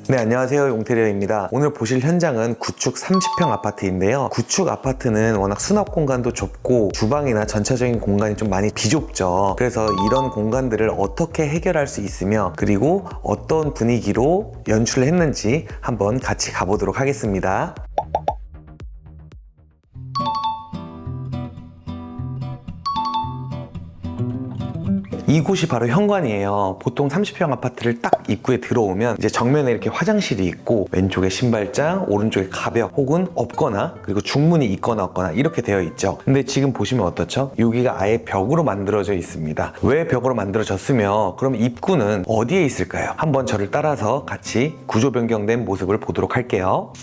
네, 안녕하세요. 용태리어입니다. 오늘 보실 현장은 구축 30평 아파트인데요. 구축 아파트는 워낙 수납 공간도 좁고 주방이나 전체적인 공간이 좀 많이 비좁죠. 그래서 이런 공간들을 어떻게 해결할 수 있으며 그리고 어떤 분위기로 연출을 했는지 한번 같이 가보도록 하겠습니다. 이곳이 바로 현관이에요. 보통 30평 아파트를 딱 입구에 들어오면 이제 정면에 이렇게 화장실이 있고 왼쪽에 신발장, 오른쪽에 가벽 혹은 없거나 그리고 중문이 있거나 없거나 이렇게 되어 있죠. 근데 지금 보시면 어떻죠? 여기가 아예 벽으로 만들어져 있습니다. 왜 벽으로 만들어졌으며 그럼 입구는 어디에 있을까요? 한번 저를 따라서 같이 구조 변경된 모습을 보도록 할게요.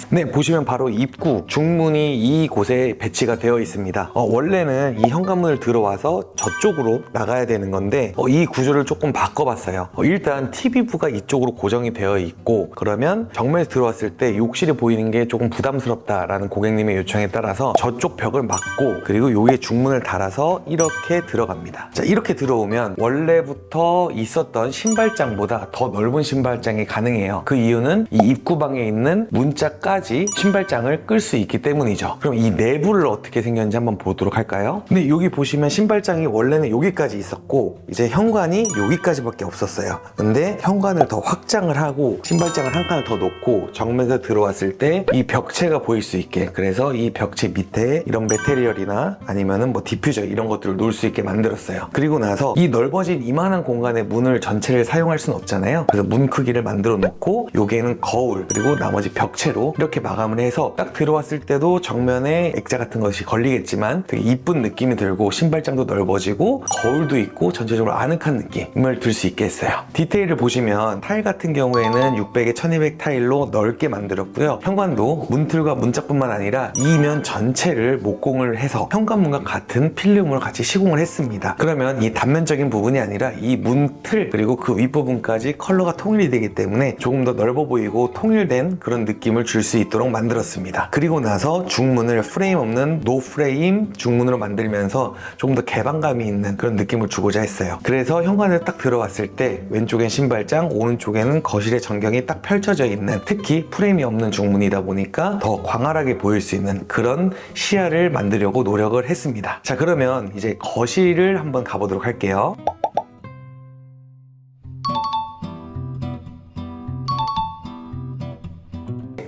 네, 보시면 바로 입구, 중문이 이곳에 배치가 되어 있습니다. 원래는 이 현관문을 들어와서 저쪽으로 나가야 되는 건데 이 구조를 조금 바꿔봤어요. 일단 TV부가 이쪽으로 고정이 되어 있고 그러면 정면에서 들어왔을 때 욕실이 보이는 게 조금 부담스럽다라는 고객님의 요청에 따라서 저쪽 벽을 막고 그리고 여기에 중문을 달아서 이렇게 들어갑니다. 자, 이렇게 들어오면 원래부터 있었던 신발장보다 더 넓은 신발장이 가능해요. 그 이유는 이 입구방에 있는 문짝까지 신발장을 끌 수 있기 때문이죠. 그럼 이 내부를 어떻게 생겼는지 한번 보도록 할까요? 근데 여기 보시면 신발장이 원래는 여기까지 있었고 이제 현관이 여기까지밖에 없었어요. 근데 현관을 더 확장을 하고 신발장을 한 칸을 더 놓고 정면에서 들어왔을 때 이 벽체가 보일 수 있게 그래서 이 벽체 밑에 이런 매테리얼이나 아니면은 뭐 디퓨저 이런 것들을 놓을 수 있게 만들었어요. 그리고 나서 이 넓어진 이만한 공간에 문을 전체를 사용할 수는 없잖아요. 그래서 문 크기를 만들어 놓고 여기에는 거울 그리고 나머지 벽체로 이렇게 마감을 해서 딱 들어왔을 때도 정면에 액자 같은 것이 걸리겠지만 되게 이쁜 느낌이 들고 신발장도 넓어지고 거울도 있고 전체적으로 아늑한 느낌을 들 수 있게 했어요. 디테일을 보시면 타일 같은 경우에는 600에 1200 타일로 넓게 만들었고요. 현관도 문틀과 문짝뿐만 아니라 이면 전체를 목공을 해서 현관문과 같은 필름으로 같이 시공을 했습니다. 그러면 이 단면적인 부분이 아니라 이 문틀 그리고 그 윗부분까지 컬러가 통일이 되기 때문에 조금 더 넓어 보이고 통일된 그런 느낌을 줄 수 있도록 만들었습니다. 그리고 나서 중문을 프레임 없는 노 프레임 중문으로 만들면서 조금 더 개방감이 있는 그런 느낌을 주고자 했어요. 그래서 현관에 딱 들어왔을 때 왼쪽엔 신발장, 오른쪽에는 거실의 전경이 딱 펼쳐져 있는 특히 프레임이 없는 중문이다 보니까 더 광활하게 보일 수 있는 그런 시야를 만들려고 노력을 했습니다. 자, 그러면 이제 거실을 한번 가보도록 할게요.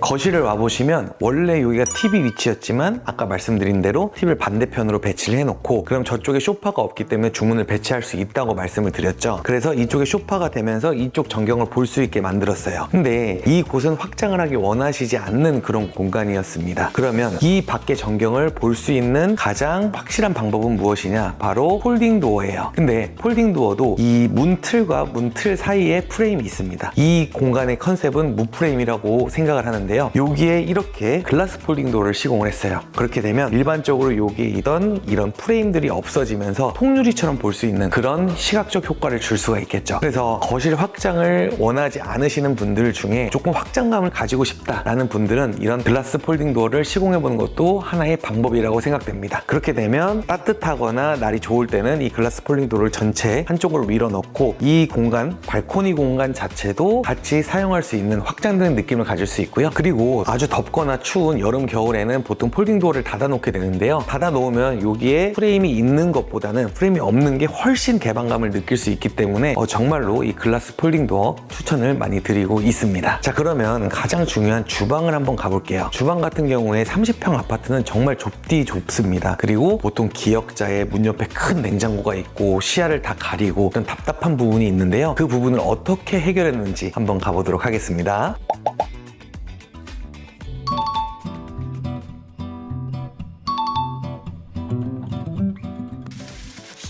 거실을 와보시면 원래 여기가 TV 위치였지만 아까 말씀드린 대로 TV를 반대편으로 배치를 해놓고 그럼 저쪽에 소파가 없기 때문에 중문을 배치할 수 있다고 말씀을 드렸죠. 그래서 이쪽에 소파가 되면서 이쪽 전경을 볼 수 있게 만들었어요. 근데 이곳은 확장을 하기 원하시지 않는 그런 공간이었습니다. 그러면 이 밖의 전경을 볼 수 있는 가장 확실한 방법은 무엇이냐? 바로 폴딩 도어예요. 근데 폴딩 도어도 이 문틀과 문틀 사이에 프레임이 있습니다. 이 공간의 컨셉은 무프레임이라고 생각을 하는데 여기에 이렇게 글라스 폴딩 도어를 시공을 했어요. 그렇게 되면 일반적으로 여기에 있던 이런 프레임들이 없어지면서 통유리처럼 볼 수 있는 그런 시각적 효과를 줄 수가 있겠죠. 그래서 거실 확장을 원하지 않으시는 분들 중에 조금 확장감을 가지고 싶다라는 분들은 이런 글라스 폴딩 도어를 시공해 보는 것도 하나의 방법이라고 생각됩니다. 그렇게 되면 따뜻하거나 날이 좋을 때는 이 글라스 폴딩 도어를 전체 한쪽으로 밀어넣고 이 공간, 발코니 공간 자체도 같이 사용할 수 있는 확장된 느낌을 가질 수 있고요. 그리고 아주 덥거나 추운 여름 겨울에는 보통 폴딩 도어를 닫아 놓게 되는데요. 닫아 놓으면 여기에 프레임이 있는 것보다는 프레임이 없는 게 훨씬 개방감을 느낄 수 있기 때문에 정말로 이 글라스 폴딩 도어 추천을 많이 드리고 있습니다. 자, 그러면 가장 중요한 주방을 한번 가볼게요. 주방 같은 경우에 30평 아파트는 정말 좁습니다. 그리고 보통 기역자에 문 옆에 큰 냉장고가 있고 시야를 다 가리고 그런 답답한 부분이 있는데요. 그 부분을 어떻게 해결했는지 한번 가보도록 하겠습니다.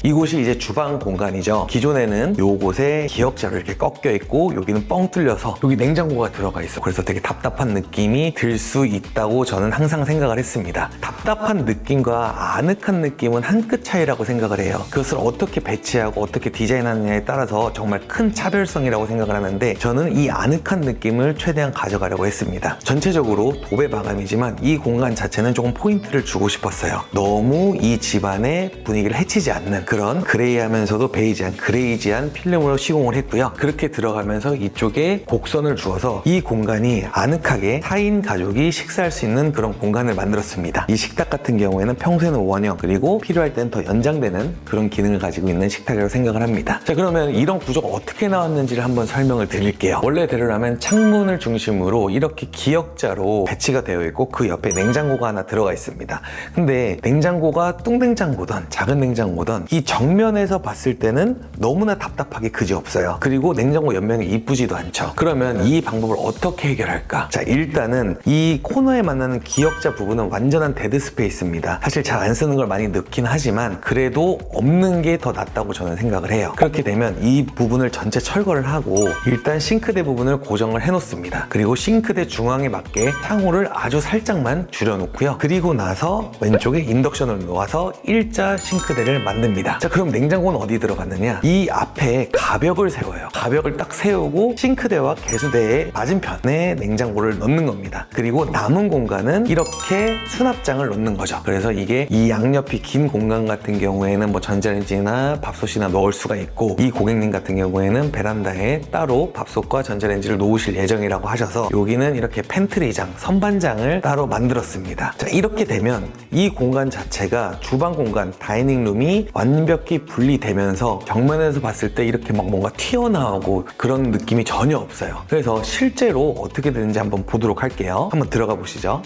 이곳이 이제 주방 공간이죠. 기존에는 요곳에 기역자로 이렇게 꺾여 있고 여기는 뻥 뚫려서 여기 냉장고가 들어가 있어. 그래서 되게 답답한 느낌이 들 수 있다고 저는 항상 생각을 했습니다. 답답한 느낌과 아늑한 느낌은 한 끗 차이라고 생각을 해요. 그것을 어떻게 배치하고 어떻게 디자인하느냐에 따라서 정말 큰 차별성이라고 생각을 하는데 저는 이 아늑한 느낌을 최대한 가져가려고 했습니다. 전체적으로 도배 마감이지만 이 공간 자체는 조금 포인트를 주고 싶었어요. 너무 이 집안의 분위기를 해치지 않는 그런 그레이하면서도 베이지한 그레이지한 필름으로 시공을 했고요. 그렇게 들어가면서 이쪽에 곡선을 주어서 이 공간이 아늑하게 4인 가족이 식사할 수 있는 그런 공간을 만들었습니다. 이 식탁 같은 경우에는 평소에는 원형, 그리고 필요할 때는 더 연장되는 그런 기능을 가지고 있는 식탁이라고 생각을 합니다. 자, 그러면 이런 구조가 어떻게 나왔는지를 한번 설명을 드릴게요. 원래대로라면 창문을 중심으로 이렇게 기역자로 배치가 되어 있고 그 옆에 냉장고가 하나 들어가 있습니다. 근데 냉장고가 뚱냉장고든 작은 냉장고든 이 정면에서 봤을 때는 너무나 답답하게 그지없어요. 그리고 냉장고 옆면이 이쁘지도 않죠. 그러면 이 방법을 어떻게 해결할까? 자, 일단은 이 코너에 만나는 기역자 부분은 완전한 데드 스페이스입니다. 사실 잘 안 쓰는 걸 많이 넣긴 하지만 그래도 없는 게 더 낫다고 저는 생각을 해요. 그렇게 되면 이 부분을 전체 철거를 하고 일단 싱크대 부분을 고정을 해 놓습니다. 그리고 싱크대 중앙에 맞게 상호를 아주 살짝만 줄여놓고요. 그리고 나서 왼쪽에 인덕션을 놓아서 일자 싱크대를 만듭니다. 자, 그럼 냉장고는 어디 들어갔느냐? 이 앞에 가벽을 세워요. 가벽을 딱 세우고 싱크대와 개수대의 맞은편에 냉장고를 넣는 겁니다. 그리고 남은 공간은 이렇게 수납장을 넣는 거죠. 그래서 이게 이 양옆이 긴 공간 같은 경우에는 뭐 전자레인지나 밥솥이나 넣을 수가 있고, 이 고객님 같은 경우에는 베란다에 따로 밥솥과 전자레인지를 놓으실 예정이라고 하셔서 여기는 이렇게 팬트리장, 선반장을 따로 만들었습니다. 자, 이렇게 되면 이 공간 자체가 주방 공간, 다이닝룸이 완벽히 분리되면서 정면에서 봤을 때 이렇게 막 뭔가 튀어나오고 그런 느낌이 전혀 없어요. 그래서 실제로 어떻게 되는지 한번 보도록 할게요. 한번 들어가 보시죠.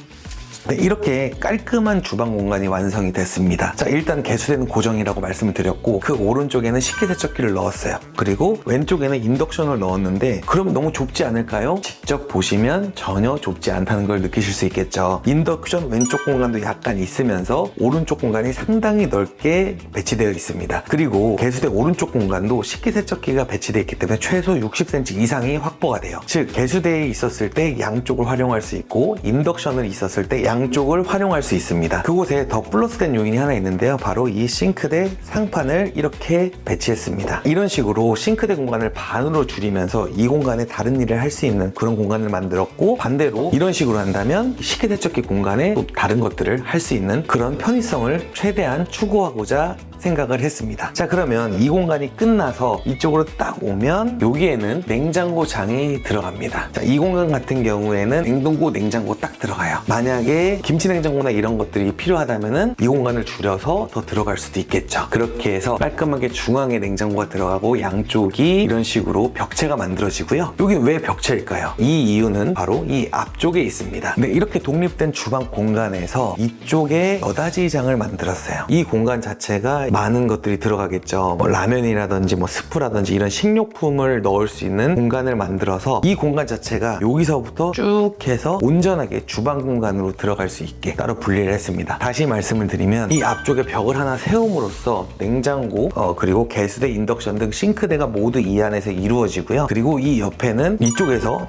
네, 이렇게 깔끔한 주방 공간이 완성이 됐습니다. 자, 일단 개수대는 고정이라고 말씀을 드렸고 그 오른쪽에는 식기세척기를 넣었어요. 그리고 왼쪽에는 인덕션을 넣었는데 그럼 너무 좁지 않을까요? 직접 보시면 전혀 좁지 않다는 걸 느끼실 수 있겠죠. 인덕션 왼쪽 공간도 약간 있으면서 오른쪽 공간이 상당히 넓게 배치되어 있습니다. 그리고 개수대 오른쪽 공간도 식기세척기가 배치되어 있기 때문에 최소 60cm 이상이 확보가 돼요. 즉 개수대에 있었을 때 양쪽을 활용할 수 있고 인덕션을 있었을 때 양쪽을 활용할 수 있습니다. 그곳에 더 플러스된 요인이 하나 있는데요. 바로 이 싱크대 상판을 이렇게 배치했습니다. 이런 식으로 싱크대 공간을 반으로 줄이면서 이 공간에 다른 일을 할 수 있는 그런 공간을 만들었고, 반대로 이런 식으로 한다면 식기세척기 공간에 또 다른 것들을 할 수 있는 그런 편의성을 최대한 추구하고자 생각을 했습니다. 자, 그러면 이 공간이 끝나서 이쪽으로 딱 오면 여기에는 냉장고장이 들어갑니다. 자, 이 공간 같은 경우에는 냉동고, 냉장고 딱 들어가요. 만약에 김치냉장고나 이런 것들이 필요하다면은 이 공간을 줄여서 더 들어갈 수도 있겠죠. 그렇게 해서 깔끔하게 중앙에 냉장고가 들어가고 양쪽이 이런 식으로 벽체가 만들어지고요. 여기 왜 벽체일까요? 이 이유는 바로 이 앞쪽에 있습니다. 네, 이렇게 독립된 주방 공간에서 이쪽에 여다지장을 만들었어요. 이 공간 자체가 많은 것들이 들어가겠죠. 뭐 라면이라든지 뭐 스프라든지 이런 식료품을 넣을 수 있는 공간을 만들어서 이 공간 자체가 여기서부터 쭉 해서 온전하게 주방 공간으로 들어갈 수 있게 따로 분리를 했습니다. 다시 말씀을 드리면 이 앞쪽에 벽을 하나 세움으로써 냉장고, 그리고 개수대, 인덕션 등 싱크대가 모두 이 안에서 이루어지고요. 그리고 이 옆에는 이쪽에서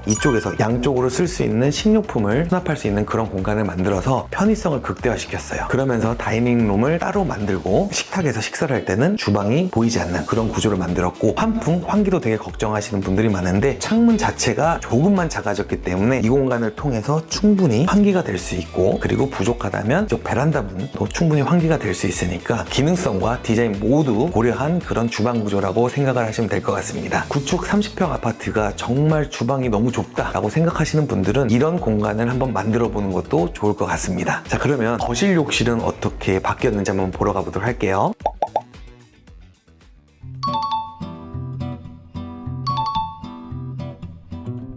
양쪽으로 쓸 수 있는 식료품을 수납할 수 있는 그런 공간을 만들어서 편의성을 극대화시켰어요. 그러면서 다이닝룸을 따로 만들고 식탁에서 식사를 할 때는 주방이 보이지 않는 그런 구조를 만들었고, 환풍, 환기도 되게 걱정하시는 분들이 많은데 창문 자체가 조금만 작아졌기 때문에 이 공간을 통해서 충분히 환기가 될 수 있고, 그리고 부족하다면 이쪽 베란다 문도 충분히 환기가 될 수 있으니까 기능성과 디자인 모두 고려한 그런 주방 구조라고 생각을 하시면 될 것 같습니다. 구축 30평 아파트가 정말 주방이 너무 좁다라고 생각하시는 분들은 이런 공간을 한번 만들어 보는 것도 좋을 것 같습니다. 자, 그러면 거실 욕실은 어떻게 바뀌었는지 한번 보러 가보도록 할게요.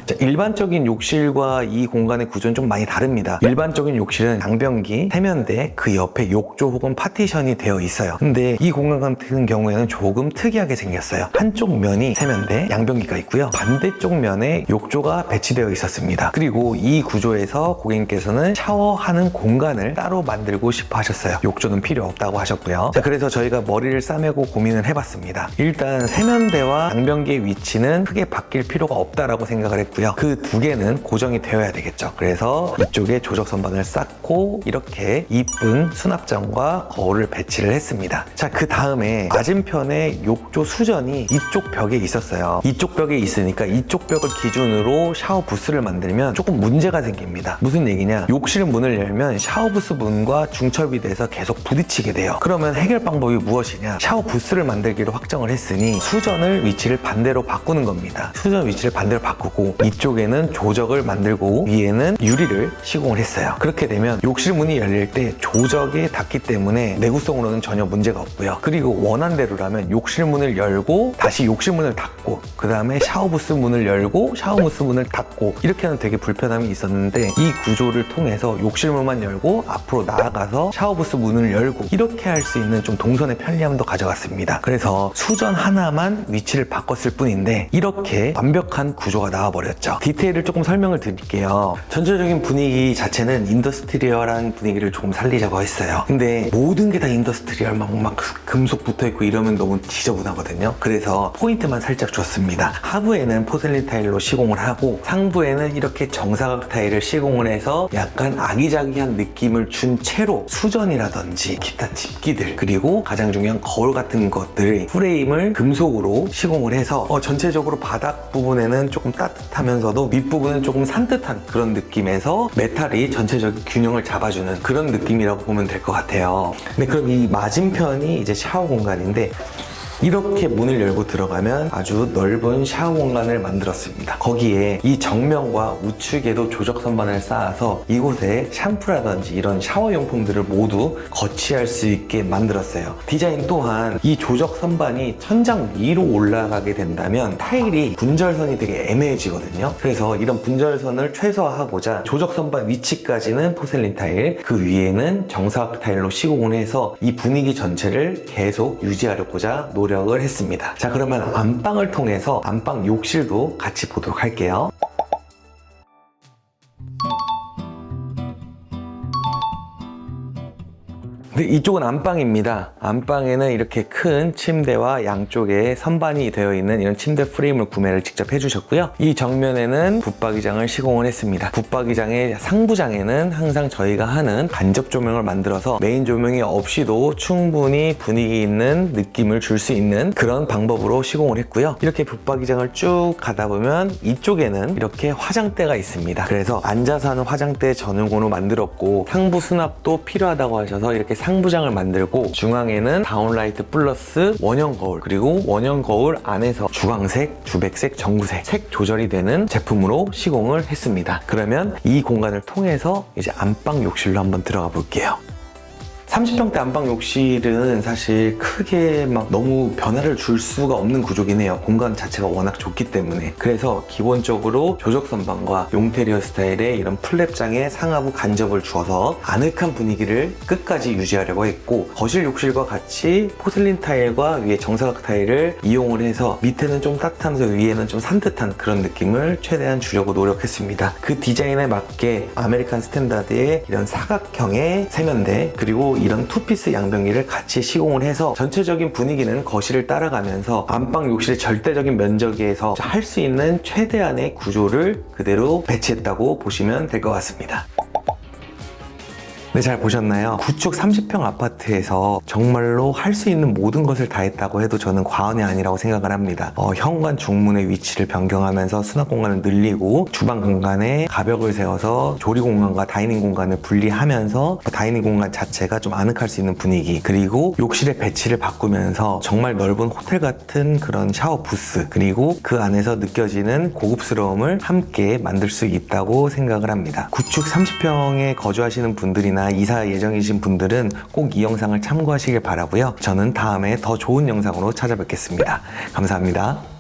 자, 일반적인 욕실과 이 공간의 구조는 좀 많이 다릅니다. 일반적인 욕실은 양변기, 세면대, 그 옆에 욕조 혹은 파티션이 되어 있어요. 근데 이 공간 같은 경우에는 조금 특이하게 생겼어요. 한쪽 면이 세면대, 양변기가 있고요. 반대쪽 면에 욕조가 배치되어 있었습니다. 그리고 이 구조에서 고객님께서는 샤워하는 공간을 따로 만들고 싶어 하셨어요. 욕조는 필요 없다고 하셨고요. 자, 그래서 저희가 머리를 싸매고 고민을 해봤습니다. 일단 세면대와 양변기의 위치는 크게 바뀔 필요가 없다라고 생각을 했고요. 있고요. 그 두 개는 고정이 되어야 되겠죠. 그래서 이쪽에 조적 선반을 쌓고 이렇게 이쁜 수납장과 거울을 배치를 했습니다. 자, 그 다음에 맞은편에 욕조 수전이 이쪽 벽에 있었어요. 이쪽 벽에 있으니까 이쪽 벽을 기준으로 샤워 부스를 만들면 조금 문제가 생깁니다. 무슨 얘기냐? 욕실 문을 열면 샤워 부스 문과 중첩이 돼서 계속 부딪히게 돼요. 그러면 해결 방법이 무엇이냐? 샤워 부스를 만들기로 확정을 했으니 수전을 위치를 반대로 바꾸는 겁니다. 수전 위치를 반대로 바꾸고 이쪽에는 조적을 만들고 위에는 유리를 시공을 했어요. 그렇게 되면 욕실 문이 열릴 때 조적에 닿기 때문에 내구성으로는 전혀 문제가 없고요. 그리고 원한대로라면 욕실 문을 열고 다시 욕실 문을 닫고 그 다음에 샤워부스 문을 열고 샤워부스 문을 닫고 이렇게 하면 되게 불편함이 있었는데 이 구조를 통해서 욕실 문만 열고 앞으로 나아가서 샤워부스 문을 열고 이렇게 할 수 있는 좀 동선의 편리함도 가져갔습니다. 그래서 수전 하나만 위치를 바꿨을 뿐인데 이렇게 완벽한 구조가 나와버렸죠. 디테일을 조금 설명을 드릴게요. 전체적인 분위기 자체는 인더스트리얼한 분위기를 조금 살리자고 했어요. 근데 모든 게 다 인더스트리얼 막 금속 붙어있고 이러면 너무 지저분하거든요. 그래서 포인트만 살짝 줬습니다. 하부에는 포슬린 타일로 시공을 하고 상부에는 이렇게 정사각 타일을 시공을 해서 약간 아기자기한 느낌을 준 채로 수전이라든지 기타 집기들 그리고 가장 중요한 거울 같은 것들 프레임을 금속으로 시공을 해서 전체적으로 바닥 부분에는 조금 따뜻하면서도 윗부분은 조금 산뜻한 그런 느낌에서 메탈이 전체적인 균형을 잡아주는 그런 느낌이라고 보면 될 것 같아요. 근데 그럼 이 맞은편이 이제 샤워 공간인데 이렇게 문을 열고 들어가면 아주 넓은 샤워 공간을 만들었습니다. 거기에 이 정면과 우측에도 조적 선반을 쌓아서 이곳에 샴푸라든지 이런 샤워용품들을 모두 거치할 수 있게 만들었어요. 디자인 또한 이 조적 선반이 천장 위로 올라가게 된다면 타일이 분절선이 되게 애매해지거든요. 그래서 이런 분절선을 최소화하고자 조적 선반 위치까지는 포셀린 타일, 그 위에는 정사각 타일로 시공을 해서 이 분위기 전체를 계속 유지하려고자 노력을 했습니다. 자, 그러면 안방을 통해서 안방 욕실도 같이 보도록 할게요. 네, 이쪽은 안방입니다. 안방에는 이렇게 큰 침대와 양쪽에 선반이 되어 있는 이런 침대 프레임을 구매를 직접 해주셨고요. 이 정면에는 붙박이장을 시공을 했습니다. 붙박이장의 상부장에는 항상 저희가 하는 간접 조명을 만들어서 메인 조명이 없이도 충분히 분위기 있는 느낌을 줄 수 있는 그런 방법으로 시공을 했고요. 이렇게 붙박이장을 쭉 가다 보면 이쪽에는 이렇게 화장대가 있습니다. 그래서 앉아서 하는 화장대 전용으로 만들었고 상부 수납도 필요하다고 하셔서 이렇게 상부장을 만들고 중앙에는 다운라이트 플러스 원형 거울 그리고 원형 거울 안에서 주광색, 주백색, 전구색 색 조절이 되는 제품으로 시공을 했습니다. 그러면 이 공간을 통해서 이제 안방 욕실로 한번 들어가 볼게요. 30평대 안방 욕실은 사실 크게 막 너무 변화를 줄 수가 없는 구조긴 해요. 공간 자체가 워낙 좁기 때문에. 그래서 기본적으로 조적 선반과 용테리어 스타일의 이런 플랩장에 상하부 간접을 주어서 아늑한 분위기를 끝까지 유지하려고 했고 거실 욕실과 같이 포슬린 타일과 위에 정사각 타일을 이용을 해서 밑에는 좀 따뜻하면서 위에는 좀 산뜻한 그런 느낌을 최대한 주려고 노력했습니다. 그 디자인에 맞게 아메리칸 스탠다드의 이런 사각형의 세면대 그리고 이런 투피스 양변기를 같이 시공을 해서 전체적인 분위기는 거실을 따라가면서 안방 욕실의 절대적인 면적에서 할 수 있는 최대한의 구조를 그대로 배치했다고 보시면 될 것 같습니다. 네, 잘 보셨나요? 구축 30평 아파트에서 정말로 할 수 있는 모든 것을 다 했다고 해도 저는 과언이 아니라고 생각을 합니다. 현관 중문의 위치를 변경하면서 수납 공간을 늘리고 주방 공간에 가벽을 세워서 조리 공간과 다이닝 공간을 분리하면서 다이닝 공간 자체가 좀 아늑할 수 있는 분위기 그리고 욕실의 배치를 바꾸면서 정말 넓은 호텔 같은 그런 샤워 부스 그리고 그 안에서 느껴지는 고급스러움을 함께 만들 수 있다고 생각을 합니다. 구축 30평에 거주하시는 분들이나 이사 예정이신 분들은 꼭 이 영상을 참고하시길 바라고요. 저는 다음에 더 좋은 영상으로 찾아뵙겠습니다. 감사합니다.